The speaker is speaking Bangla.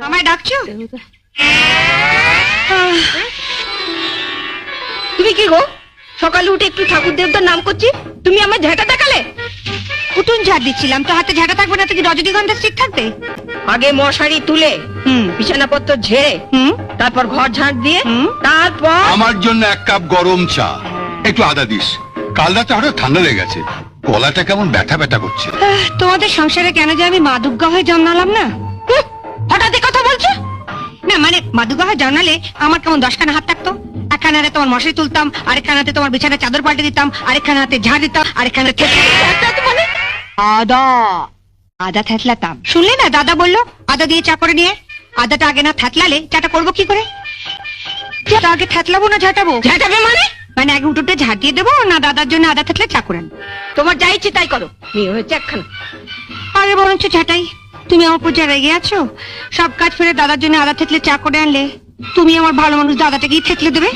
আমায় ডাকছো? তুমি কি গো, সকালে উঠে একটু ঠাকুর দেবতার নাম করছি, তুমি আমার ঝাঁটা দেখালে? উঠুন ঝাড় দিচ্ছিলাম, তো হাতে ঝাঁটা থাকবে না তো কি রজনীগন্ধার স্টিক থাকবে? আগে মশারি তুলে বিছানাপত্র ঝেড়ে তারপর ঘর ঝাড় দিয়ে তারপর আমার জন্য 1 কাপ গরম চা, একটু আদা দিস। কাল রাতে হঠাৎ ঠান্ডা লেগে গেছে, গলাটা কেমন ব্যথা ব্যথা করছে। তোমাদের সংসারে কেন যে আমি মা দুর্গা হয়ে জন্মালাম না? হঠাৎ কথা বলছো না, মানে মা দুর্গা হয়ে জন্মালে আমার কেমন 10খানা হাত থাকতো। একখানা হাতে তোমার মশারি তুলতাম, আরেকখানা হাতে তোমার বিছানার চাদর পাল্টে দিতাম, আরেকখানা হাতে ঝাড় দিতাম, আরেকখানা মানে আদা আদা থ্যাতলাতাম। শুনলে না, দাদা বললো আদা দিয়ে চা করে নিয়ে। আদাটা আগে না থ্যাতলালে চাটা করবো কি করে? আগে থ্যাতলাবো না ঝাঁটাবো? ঝাঁটাবে মানে মানে আগে উঠোতে ঝাঁটিয়ে দেবো না দাদার জন্য আদা থাকলে চা করেন? তোমার যা ইচ্ছে তাই করো, মেয়ে হয়েছে একখানা। আরে বরঞ্চ ঝাঁটাই, তুমি আমার উপর যা রেগে আছো, সব কাজ ফেলে দাদার জন্য আদা থেতলে চা করে আনলে তুমি আমার ভালো মানুষ দাদাটাকেই থেতলে দেবে।